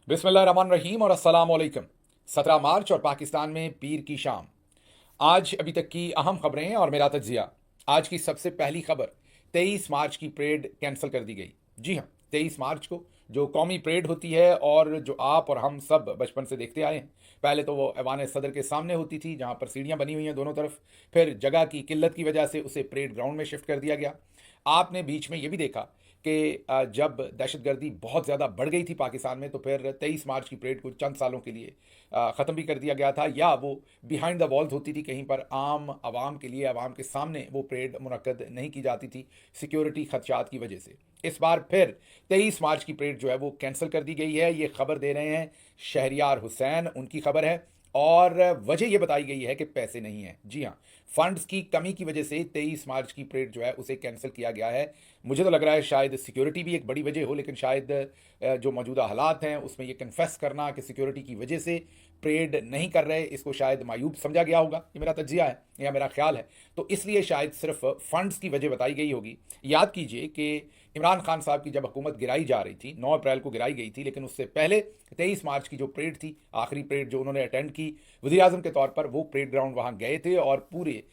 बिस्मिल्लाहिर्रहमानिर्रहीम और अस्सलाम वालेकुम। 17 मार्च और पाकिस्तान में पीर की शाम। आज अभी तक की अहम खबरें और मेरा तज्जिया। आज की सबसे पहली खबर, 23 मार्च की परेड कैंसिल कर दी गई। जी हाँ, 23 मार्च को जो कौमी परेड होती है और जो आप और हम सब बचपन से देखते आए हैं। पहले तो वो ऐवान सदर के सामने होती थी, जहाँ पर सीढ़ियाँ बनी हुई हैं दोनों तरफ। फिर जगह की किल्लत की वजह से उसे परेड ग्राउंड में शिफ्ट कर दिया गया। आपने बीच में ये भी देखा कि जब दहशतगर्दी बहुत ज़्यादा बढ़ गई थी पाकिस्तान में, तो फिर 23 मार्च की परेड को चंद सालों के लिए ख़त्म भी कर दिया गया था, या वो बिहाइंड द वॉल्स होती थी, कहीं पर आम आवाम के लिए, आवाम के सामने वो परेड मुनक्कद नहीं की जाती थी सिक्योरिटी खदशात की वजह से। इस बार फिर 23 मार्च की परेड जो है वो कैंसिल कर दी गई है। ये खबर दे रहे हैं शहरियार हुसैन, उनकी खबर है। और वजह यह बताई गई है कि पैसे नहीं हैं। जी हाँ, फंड्स की कमी की वजह से 23 मार्च की परेड जो है उसे कैंसिल किया गया है। मुझे तो लग रहा है शायद सिक्योरिटी भी एक बड़ी वजह हो, लेकिन शायद जो मौजूदा हालात हैं उसमें ये कन्फेस करना कि सिक्योरिटी की वजह से परेड नहीं कर रहे, इसको शायद मायूब समझा गया होगा। ये मेरा तज्जिया है या मेरा ख्याल है। तो इसलिए शायद सिर्फ फंड्स की वजह बताई गई होगी। याद कीजिए कि इमरान खान साहब की जब हुकूमत गिराई जा रही थी, 9 अप्रैल को गिराई गई थी, लेकिन उससे पहले 23 मार्च की जो परेड थी, आखिरी परेड जो उन्होंने अटेंड की वज़ीर आज़म के तौर पर, वो परेड ग्राउंड वहाँ गए थे और पूरे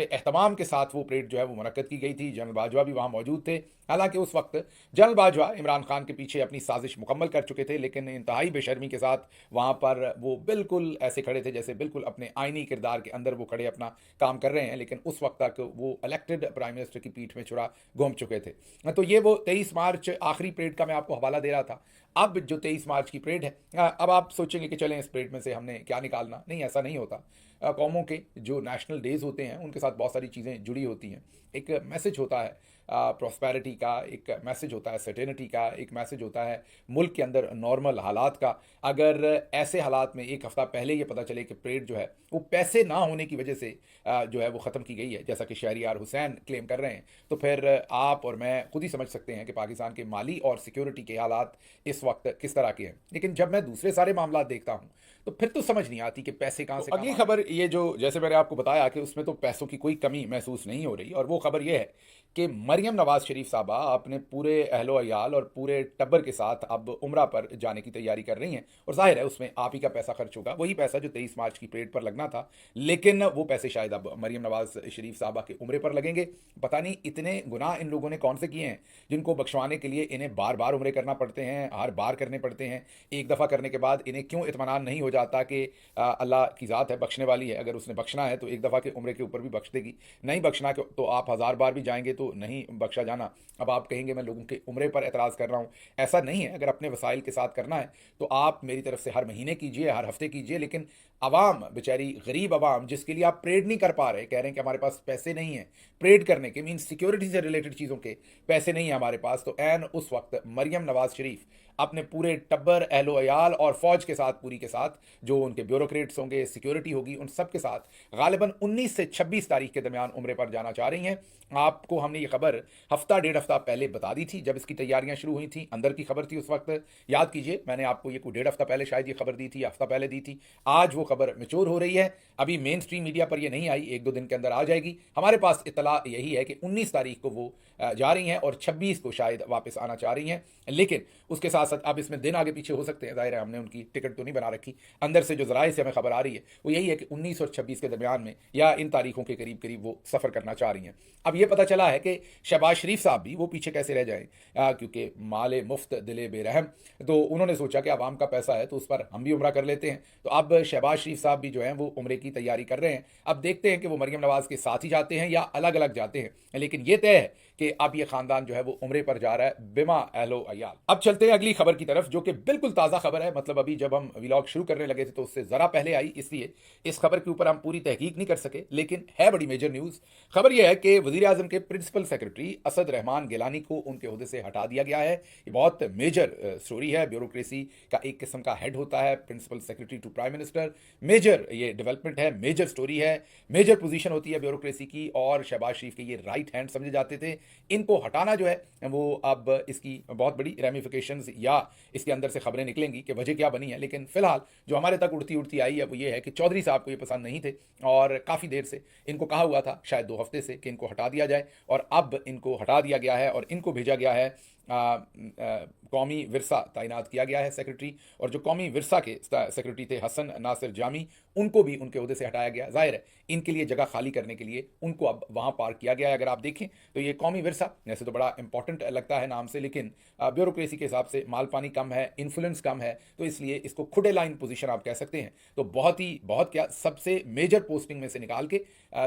एहतमाम के साथ वो परेड जो है वो मुनक्कद की गई थी। जनरल बाजवा भी वहाँ मौजूद थे। हालांकि उस वक्त जनरल बाजवा इमरान खान के पीछे अपनी साजिश मुकम्मल कर चुके थे, लेकिन इंतहाई बेशर्मी के साथ वहाँ पर वो बिल्कुल ऐसे खड़े थे जैसे बिल्कुल अपने आइनी किरदार के अंदर वो खड़े अपना काम कर रहे हैं। लेकिन उस वक्त तक वो इलेक्टेड प्राइम मिनिस्टर की पीठ में छुरा घूम चुके थे। तो ये वो 23 मार्च आखिरी परेड का मैं आपको हवाला दे रहा था। अब जो 23 मार्च की परेड है, अब आप सोचेंगे कि चलें इस परेड में से हमने क्या निकालना। नहीं, ऐसा नहीं होता। कौमों के जो नेशनल डेज होते हैं उनके साथ बहुत सारी चीज़ें जुड़ी होती हैं। एक मैसेज होता है प्रॉस्पेरिटी का, एक मैसेज होता है सर्टेनिटी का, एक मैसेज होता है मुल्क के अंदर नॉर्मल हालात का। अगर ऐसे हालात में एक हफ़्ता पहले ये पता चले कि परेड जो है वो पैसे ना होने की वजह से जो है वो ख़त्म की गई है, जैसा कि शहरियार हुसैन क्लेम कर रहे हैं, तो फिर आप और मैं खुद ही समझ सकते हैं कि पाकिस्तान के माली और सिक्योरिटी के हालात इस वक्त किस तरह के हैं। लेकिन जब मैं दूसरे सारे मामला देखता हूँ तो फिर तो समझ नहीं आती कि पैसे कहाँ से अगली खबर ये जो जैसे मैंने आपको बताया कि उसमें तो पैसों की कोई कमी महसूस नहीं हो रही, और वो खबर ये है कि मरियम नवाज शरीफ साहबा अपने पूरे अहलो अयाल और पूरे टब्बर के साथ अब उम्रा पर जाने की तैयारी कर रही हैं। और जाहिर है उसमें आप ही का पैसा खर्च होगा, वही पैसा जो 23 मार्च की परेड पर लगना था। लेकिन वो पैसे शायद अब मरियम नवाज शरीफ साहबा के उम्रे पर लगेंगे। पता नहीं इतने गुनाह इन लोगों ने कौन से किए हैं जिनको बख्शवाने के लिए इन्हें बार बार उम्रे करना पड़ते हैं, हर बार करने पड़ते हैं। एक दफ़ा करने के बाद इन्हें क्यों इत्मीनान नहीं हो जाता कि अल्लाह की ज़ात है, बख्शने वाली है, अगर उसने बख्शना है तो एक दफ़ा के उम्रे के ऊपर भी बख्श देगी। नहीं बख्शना तो आप 1000 बार भी जाएंगे तो नहीं बख्शा जाना। अब आप कहेंगे मैं लोगों के उम्रे पर एतराज़ कर रहा हूँ। ऐसा नहीं है। अगर अपने वसाइल के साथ करना है तो आप मेरी तरफ से हर महीने कीजिए, हर हफ्ते कीजिए। लेकिन आवाम बेचारी गरीब आवाम जिसके लिए आप परेड नहीं कर पा रहे, कह रहे हैं कि हमारे पास पैसे नहीं हैं परेड करने के, मीन सिक्योरिटी से रिलेटेड चीज़ों के पैसे नहीं है हमारे पास, तो एन उस वक्त मरियम नवाज शरीफ अपने पूरे टब्बर अहलो अयाल और फौज के साथ, पूरी के साथ, जो उनके ब्यूरोक्रेट्स होंगे, सिक्योरिटी होगी, उन सब के साथ गालिबन 19 से 26 तारीख के दरमियान उम्रे पर जाना चाह रही हैं। आपको हमने ये खबर हफ्ता डेढ़ हफ्ता पहले बता दी थी जब इसकी तैयारियां शुरू हुई थी। अंदर की खबर थी उस वक्त, याद कीजिए मैंने आपको ये कोई डेढ़ हफ्ता पहले शायद ये खबर दी थी, हफ्ता पहले दी थी। आज वो खबर मेच्योर हो रही है। अभी मेन स्ट्रीम मीडिया पर ये नहीं आई, एक दो दिन के अंदर आ जाएगी। हमारे पास इतला यही है कि 19 तारीख को वो जा रही हैं और 26 को शायद वापस आना चाह रही हैं। लेकिन उसके साथ साथ अब इसमें दिन आगे पीछे हो सकते हैं, जाहिर है हमने उनकी टिकट तो नहीं बना रखी। अंदर से जो जराए से हमें खबर आ रही है वो यही है कि 19 और 26 के दरमियान में या इन तारीखों के करीब करीब वो सफ़र करना चाह रही हैं। अब ये पता चला है कि शहबाज शरीफ साहब भी वो पीछे कैसे रह जाएं, क्योंकि माले मुफ्त दिले बेरहम। तो उन्होंने सोचा कि आवाम का पैसा है तो उस पर हम भी उम्रा कर लेते हैं। तो अब शहबाज शरीफ साहब भी जो हैं वो उम्रे की तैयारी कर रहे हैं। अब देखते हैं कि वो मरियम नवाज के साथ ही जाते हैं या अलग अलग जाते हैं। लेकिन ये तय है कि अब ये खानदान जो है वो उम्रे पर जा रहा है बिमा अहलो अयाल। अब चलते हैं अगली खबर की तरफ, जो कि बिल्कुल ताज़ा खबर है। मतलब अभी जब हम व्लॉग शुरू करने लगे थे तो उससे ज़रा पहले आई, इसलिए इस खबर के ऊपर हम पूरी तहकीक नहीं कर सके, लेकिन है बड़ी मेजर न्यूज़। खबर यह है कि वज़ीर आज़म के प्रिंसिपल सेक्रेटरी असद रहमान गिलानी को उनके ओहदे से हटा दिया गया है। ये बहुत मेजर स्टोरी है। ब्यूरोक्रेसी का एक किस्म का हेड होता है principal secretary to prime minister. Major ये डेवलपमेंट है, मेजर स्टोरी है, मेजर पोजीशन होती है ब्यूरोक्रेसी की, और शहबाज शरीफ के ये राइट हैंड समझे जाते थे। इनको हटाना जो है वो अब इसकी बहुत बड़ी रेमिफिकेशंस या इसके अंदर से खबरें निकलेंगी कि वजह क्या बनी है। लेकिन फिलहाल जो हमारे तक उड़ती उड़ती आई है वो ये है कि चौधरी साहब को ये पसंद नहीं थे और काफ़ी देर से इनको कहा हुआ था, शायद 2 हफ्ते से, कि इनको हटा दिया जाए, और अब इनको हटा दिया गया है और इनको भेजा गया है कौमी विरसा तैनात किया गया है सेक्रेटरी, और जो कौमी विरसा के सेक्रेटरी थे हसन नासिर जामी, उनको भी उनके ओहदे से हटाया गया। जाहिर है इनके लिए जगह खाली करने के लिए उनको अब वहाँ पार्क किया गया है। अगर आप देखें तो ये कौमी विरसा वैसे तो बड़ा इंपॉर्टेंट लगता है नाम से, लेकिन ब्यूरोक्रेसी के हिसाब से माल पानी कम है, इन्फ्लुएंस कम है, तो इसलिए इसको खुडे लाइन पोजीशन आप कह सकते हैं। तो बहुत क्या सबसे मेजर पोस्टिंग में से निकाल के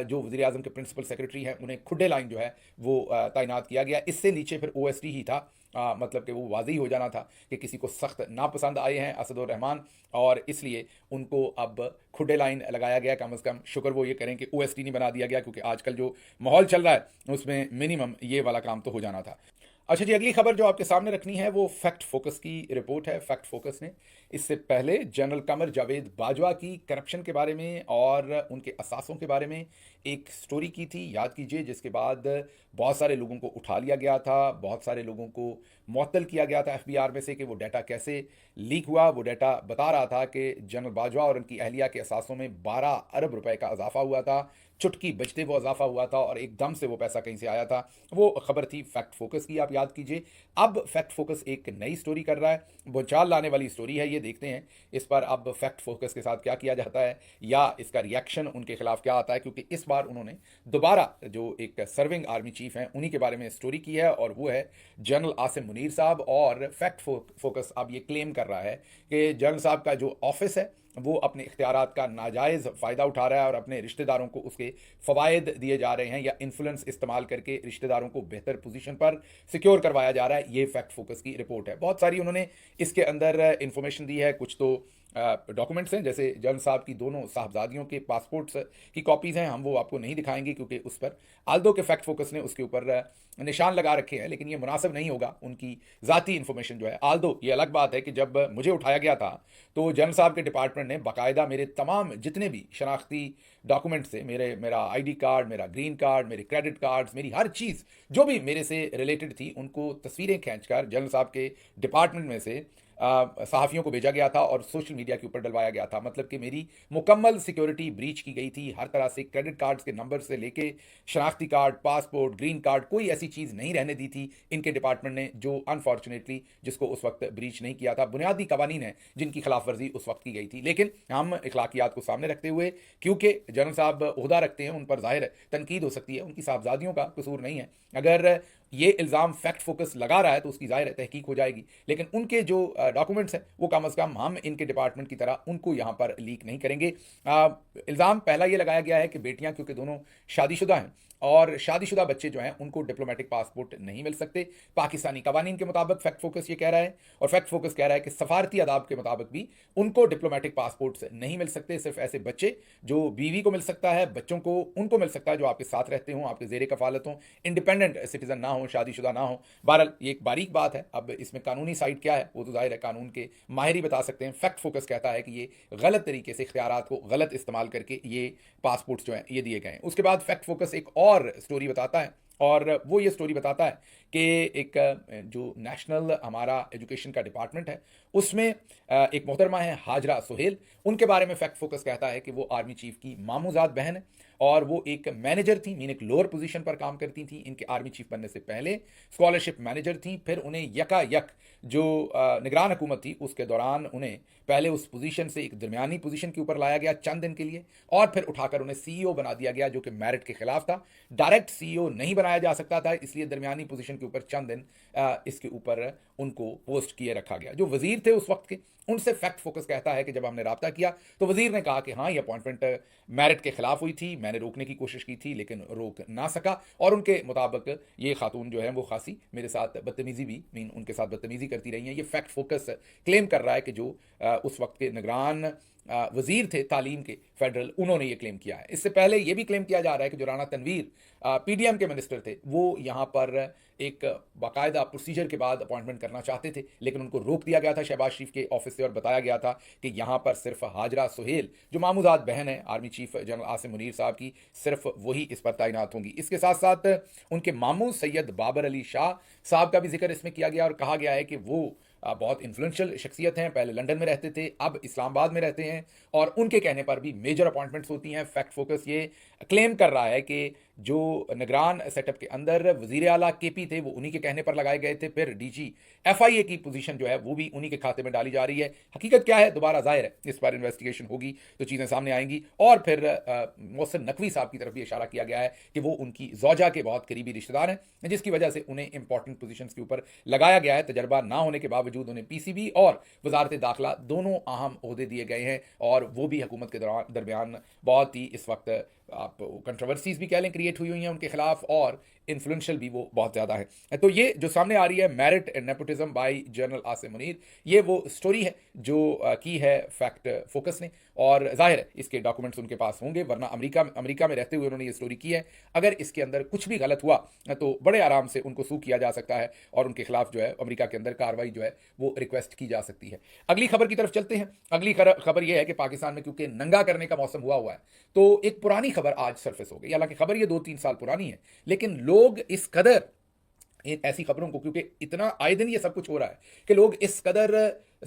जो वज़ीर आज़म के प्रिंसिपल सेक्रेटरी हैं उन्हें खुडे लाइन जो है वो तैनात किया गया। इससे नीचे फिर ओएसडी ही था, मतलब कि वो वाज़ी हो जाना था कि किसी को सख्त नापसंद आए हैं असदुर रहमान, और इसलिए उनको अब खुडे लाइन लगाया गया। कम से कम शुक्र वो ये करें कि ओएसडी नहीं बना दिया गया, क्योंकि आजकल जो माहौल चल रहा है उसमें मिनिमम ये वाला काम तो हो जाना था। अच्छा जी, अगली खबर जो आपके सामने रखनी है वो फैक्ट फोकस की रिपोर्ट है। फैक्ट फोकस ने इससे पहले जनरल कमर जावेद बाजवा की करप्शन के बारे में और उनके असासों के बारे में एक स्टोरी की थी, याद कीजिए, जिसके बाद बहुत सारे लोगों को उठा लिया गया था, बहुत सारे लोगों को मुअत्तल किया गया था एफबीआर में से कि वो डाटा कैसे लीक हुआ। वो डाटा बता रहा था कि जनरल बाजवा और उनकी अहलिया के असासों में 12 अरब रुपए का इजाफा हुआ था, चुटकी बजते वो इजाफा हुआ था और एकदम से वो पैसा कहीं से आया था। वो खबर थी फैक्ट फोकस की, आप याद कीजिए। अब फैक्ट फोकस एक नई स्टोरी कर रहा है, भूचाल लाने वाली स्टोरी है ये। देखते हैं इस पर अब फैक्ट फोकस के साथ क्या किया जाता है या इसका रिएक्शन उनके खिलाफ क्या आता है, क्योंकि इस बार उन्होंने दोबारा जो एक सर्विंग आर्मी चीफ हैं उन्हीं के बारे में स्टोरी की है, और वो है जनरल आसिम मुनीर साहब। और फैक्ट फोकस अब ये क्लेम कर रहा है कि जनरल साहब का जो ऑफिस है वो अपने इख्तियारात का नाजायज़ फ़ायदा उठा रहा है और अपने रिश्तेदारों को उसके फ़वायद दिए जा रहे हैं, या इन्फ्लुएंस इस्तेमाल करके रिश्तेदारों को बेहतर पोजीशन पर सिक्योर करवाया जा रहा है। ये फैक्ट फोकस की रिपोर्ट है। बहुत सारी उन्होंने इसके अंदर इंफॉर्मेशन दी है। कुछ तो डॉक्यूमेंट्स हैं, जैसे जनरल साहब की दोनों साहबजादियों के पासपोर्ट्स की कॉपीज़ हैं, हम वो आपको नहीं दिखाएंगे क्योंकि उस पर आल्दो के फैक्ट फोकस ने उसके ऊपर निशान लगा रखे हैं, लेकिन ये मुनासिब नहीं होगा उनकी ज़ाती इन्फॉर्मेशन जो है। आल्दो ये अलग बात है कि जब मुझे उठाया गया था तो जनरल साहब के डिपार्टमेंट ने बाकायदा मेरे तमाम जितने भी शनाख्ती डॉक्यूमेंट्स थे, मेरा आईडी कार्ड, मेरा ग्रीन कार्ड, मेरे क्रेडिट कार्ड्स, मेरी हर चीज़ जो भी मेरे से रिलेटेड थी, उनको तस्वीरें खींचकर जनरल साहब के डिपार्टमेंट में से सहाफ़ियों को भेजा गया था और सोशल मीडिया के ऊपर डलवाया गया था। मतलब कि मेरी मुकम्मल सिक्योरिटी ब्रीच की गई थी हर तरह से। क्रेडिट कार्ड्स के नंबर से लेके शनाख्ती कार्ड, पासपोर्ट, ग्रीन कार्ड, कोई ऐसी चीज़ नहीं रहने दी थी इनके डिपार्टमेंट ने जो अनफॉर्चुनेटली जिसको उस वक्त ब्रीच नहीं किया था। बुनियादी कवानीन है जिनकी खिलाफ वर्जी उस वक्त की गई थी, लेकिन हम इखलाकियात को सामने रखते हुए, क्योंकि जनरल साहब ओहदा रखते हैं, उन पर ज़ाहिर तनकीद हो सकती है, उनकी साहबजादियों का कसूर नहीं है। अगर ये इल्ज़ाम फैक्ट फोकस लगा रहा है तो उसकी ज़ाहिर तहकीक हो जाएगी, लेकिन उनके जो डॉक्यूमेंट्स हैं वो कम अज़ कम हम इनके डिपार्टमेंट की तरह उनको यहाँ पर लीक नहीं करेंगे। इल्ज़ाम पहला ये लगाया गया है कि बेटियाँ क्योंकि दोनों शादीशुदा हैं और शादीशुदा बच्चे जो हैं उनको डिप्लोमेटिक पासपोर्ट नहीं मिल सकते पाकिस्तानी कवानीन के मुताबिक। फैक्ट फोकस ये कह रहा है, और फैक्ट फोकस कह रहा है कि सफारती आदाब के मुताबिक भी उनको डिप्लोमेटिक पासपोर्ट्स नहीं मिल सकते। सिर्फ ऐसे बच्चे जो बीवी को मिल सकता है, बच्चों को उनको मिल सकता है जो आपके साथ रहते हों, आपके जेर कफालत हों, इंडिपेंडेंट सिटीजन ना हो, शादीशुदा ना हो। बहरहाल ये एक बारीक बात है। अब इसमें कानूनी साइड क्या है वो तो जाहिर है कानून के माहिर ही बता सकते हैं। फैक्ट फोकस कहता है कि ये गलत तरीके से इख्तियारात को गलत इस्तेमाल करके ये पासपोर्ट्स जो हैं ये दिए गए हैं। उसके बाद फैक्ट फोकस एक और स्टोरी बताता है, और वो ये स्टोरी बताता है कि एक जो नेशनल हमारा एजुकेशन का डिपार्टमेंट है उसमें एक मोहतरमा है हाजरा सुहेल। उनके बारे में फैक्ट फोकस कहता है कि वो आर्मी चीफ की मामूजाद बहन है और वो एक मैनेजर थी, मीन एक लोअर पोजीशन पर काम करती थी। इनके आर्मी चीफ बनने से पहले स्कॉलरशिप मैनेजर थी, फिर उन्हें यकायक जो निगरान हुकूमत थी उसके दौरान उन्हें पहले उस पोजीशन से एक दरमियानी पोजीशन के ऊपर लाया गया चंद दिन के लिए, और फिर उठाकर उन्हें सीईओ बना दिया गया जो कि मेरिट के खिलाफ था। डायरेक्ट सीईओ नहीं बनाया जा सकता था, इसलिए दरमियानी पोजीशन के ऊपर चंद दिन इसके ऊपर उनको पोस्ट किए रखा गया। जो वजीर थे उस वक्त के, उनसे फैक्ट फोकस कहता है कि जब हमने रब्ता किया तो वजीर ने कहा कि हाँ ये अपॉइंटमेंट मेरिट के खिलाफ हुई थी, मैंने रोकने की कोशिश की थी लेकिन रोक ना सका, और उनके मुताबिक ये खातून जो है वो खासी मेरे साथ बदतमीजी भी मीन उनके साथ बदतमीजी करती रही हैं। ये फैक्ट फोकस क्लेम कर रहा है कि जो उस वक्त के निगरान वजीर थे तालीम के फेडरल, उन्होंने ये क्लेम किया है। इससे पहले ये भी क्लेम किया जा रहा है कि जो राना तनवीर पीडीएम के मिनिस्टर थे वो यहाँ पर एक बाकायदा प्रोसीजर के बाद अपॉइंटमेंट करना चाहते थे, लेकिन उनको रोक दिया गया था शहबाज शरीफ के ऑफिस से और बताया गया था कि यहाँ पर सिर्फ हाजरा सुहेल जो मामूजाद बहन है army chief general Asim Munir साहब की, सिर्फ वही इस पर तैनात होंगी। इसके साथ साथ उनके मामू सैयद बाबर अली शाह साहब का भी जिक्र इसमें किया गया और कहा गया है कि वो बहुत इन्फ्लुएंशियल शख्सियत हैं, पहले लंदन में रहते थे, अब इस्लामाबाद में रहते हैं, और उनके कहने पर भी मेजर अपॉइंटमेंट्स होती हैं। फैक्ट फोकस ये क्लेम कर रहा है कि जो निगरान सेटअप के अंदर वजीर आला केपी थे वो उन्हीं के कहने पर लगाए गए थे। फिर डीजी एफआईए की पोजीशन जो है वो भी उन्हीं के खाते में डाली जा रही है। हकीकत क्या है दोबारा जाहिर है, इस पर इन्वेस्टिगेशन होगी तो चीज़ें सामने आएंगी। और फिर मोहसिन नकवी साहब की तरफ भी इशारा किया गया है कि वो उनकी जौजा के बहुत करीबी रिश्तेदार हैं, जिसकी वजह से उन्हें इंपॉर्टेंट पोजीशंस के ऊपर लगाया गया है। तजर्बा ना होने के बावजूद उन्हें पीसीबी और वजारत दाखिला दोनों अहम ओहदे दिए गए हैं, और वो भी हुकूमत के दरमियान बहुत ही इस वक्त आप कंट्रोवर्सीज भी कह लें क्रिएट हुई हैं उनके खिलाफ, और इन्फ्लुएंशियल भी वो बहुत ज़्यादा है। तो ये जो सामने आ रही है merit and nepotism bye general Asim Munir, ये वो स्टोरी है जो की है फैक्ट फोकस ने, और जाहिर है इसके डॉक्यूमेंट्स उनके पास होंगे, वरना अमेरिका में रहते हुए उन्होंने ये स्टोरी की है। अगर इसके अंदर कुछ भी गलत हुआ तो बड़े आराम से उनको सू किया जा सकता है, और उनके खिलाफ जो है अमेरिका के अंदर कार्रवाई जो है वो रिक्वेस्ट की जा सकती है। अगली खबर की तरफ चलते हैं। अगली खबर यह है कि पाकिस्तान में क्योंकि नंगा करने का मौसम हुआ है, तो एक पुरानी खबर आज सरफेस हो गई। हालांकि खबर ये 2-3 साल पुरानी है, लेकिन लोग इस कदर ऐसी खबरों को, क्योंकि इतना आए दिन ये सब कुछ हो रहा है कि लोग इस कदर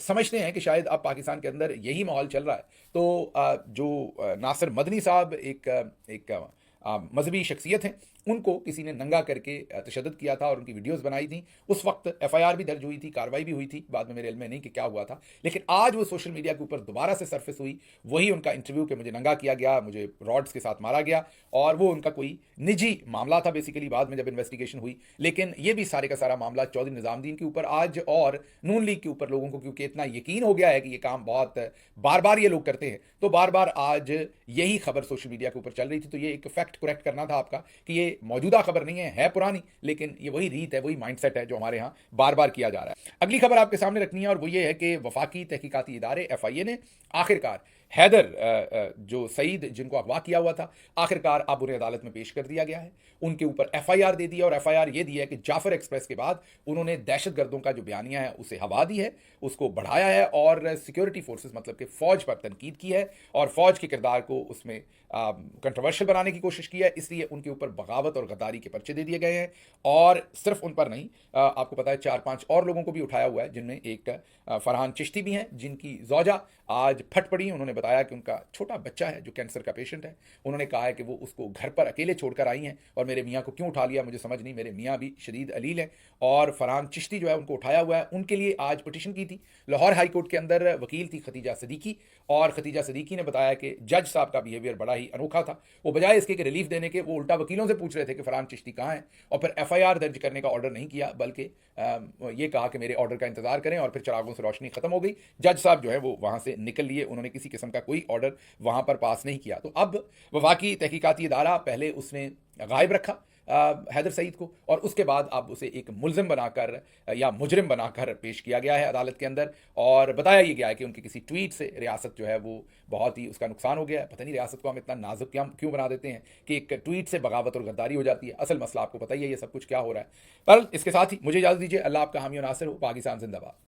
समझते हैं कि शायद अब पाकिस्तान के अंदर यही माहौल चल रहा है। तो जो नासिर मदनी साहब एक मजहबी शख्सियत हैं, उनको किसी ने नंगा करके तशद्दुद किया था और उनकी वीडियोस बनाई थी। उस वक्त एफआईआर भी दर्ज हुई थी, कार्रवाई भी हुई थी, बाद में मेरे इल्म में नहीं कि क्या हुआ था। लेकिन आज वो सोशल मीडिया के ऊपर दोबारा से सरफेस हुई, वही उनका इंटरव्यू कि मुझे नंगा किया गया, मुझे रॉड्स के साथ मारा गया, और वो उनका कोई निजी मामला था बेसिकली, बाद में जब इन्वेस्टिगेशन हुई। लेकिन ये भी सारे का सारा मामला चौधरी निजामुद्दीन के ऊपर आज और नून लीग के ऊपर लोगों को क्योंकि इतना यकीन हो गया है कि ये काम बहुत बार बार ये लोग करते हैं, तो बार बार आज यही खबर सोशल मीडिया के ऊपर चल रही थी। तो ये एक फैक्ट करेक्ट करना था आपका कि ये मौजूदा खबर नहीं है पुरानी, लेकिन ये वही रीत है, वही माइंडसेट है जो हमारे यहाँ बार बार किया जा रहा है। अगली खबर आपके सामने रखनी है, और वो ये है कि वफाकी तहकीकाती इदारे एफआईए ने आखिरकार हैदर जो सईद जिनको अगवा किया हुआ था, आखिरकार अब उन्हें अदालत में पेश कर दिया गया है। उनके ऊपर एफआईआर दे दिया, और एफआईआर ये दी है कि जाफर एक्सप्रेस के बाद उन्होंने दहशतगर्दों का जो बयानिया है उसे हवा दी है, उसको बढ़ाया है, और सिक्योरिटी फोर्सेस मतलब कि फौज पर तनकीद की है, और फौज के किरदार को उसमें कंट्रोवर्शियल बनाने की कोशिश की है। इसलिए उनके ऊपर बगावत और गद्दारी के पर्चे दे दिए गए हैं। और सिर्फ उन पर नहीं, आपको पता है 4-5 और लोगों को भी उठाया हुआ है, जिनमें एक फरहान चिश्ती भी हैं, जिनकी जौजा आज फट पड़ी। उन्होंने बताया कि उनका छोटा बच्चा है जो कैंसर का पेशेंट है। उन्होंने कहा है कि वो उसको घर पर अकेले छोड़कर आई हैं, और मेरे मियाँ को क्यों उठा लिया मुझे समझ नहीं, मेरे मियाँ भी शदीद अलील हैं। और फरहान चिश्ती जो है उनको उठाया हुआ है। उनके लिए आज पिटीशन की थी लाहौर हाई कोर्ट के अंदर। वकील थी खतीजा सदीकी, और खतीजा सदीकी ने बताया कि जज साहब का बिहेवियर बड़ा ही अनोखा था। वो बजाय इसके कि रिलीफ देने के, वो उल्टा वकीलों से पूछ रहे थे कि फरहान चिश्ती कहाँ है, और फिर एफआईआर दर्ज करने का ऑर्डर नहीं किया, बल्कि ये कहा कि मेरे ऑर्डर का इंतजार करें। और फिर चिरागों से रोशनी खत्म हो गई। जज साहब जो है वो वहां से निकल लिए, उन्होंने किसी किस्म का कोई ऑर्डर वहां पर पास नहीं किया। तो अब वफाकी तहकीकाती इदारा पहले उसने गायब रखा हैदर सईद को, और उसके बाद अब उसे एक मुलजिम बनाकर या मुजरिम बनाकर पेश किया गया है अदालत के अंदर। और बताया ये गया है कि उनके किसी ट्वीट से रियासत जो है वो बहुत ही उसका नुकसान हो गया है। पता नहीं रियासत को हम इतना नाजुक क्यों बना देते हैं कि एक ट्वीट से बगावत और गद्दारी हो जाती है। असल मसला आपको पता ही है ये सब कुछ क्या हो रहा है। पर इसके साथ ही मुझे इजाज़त दीजिए। अल्लाह आपका हामी और नासिर हो। पाकिस्तान जिंदाबाद।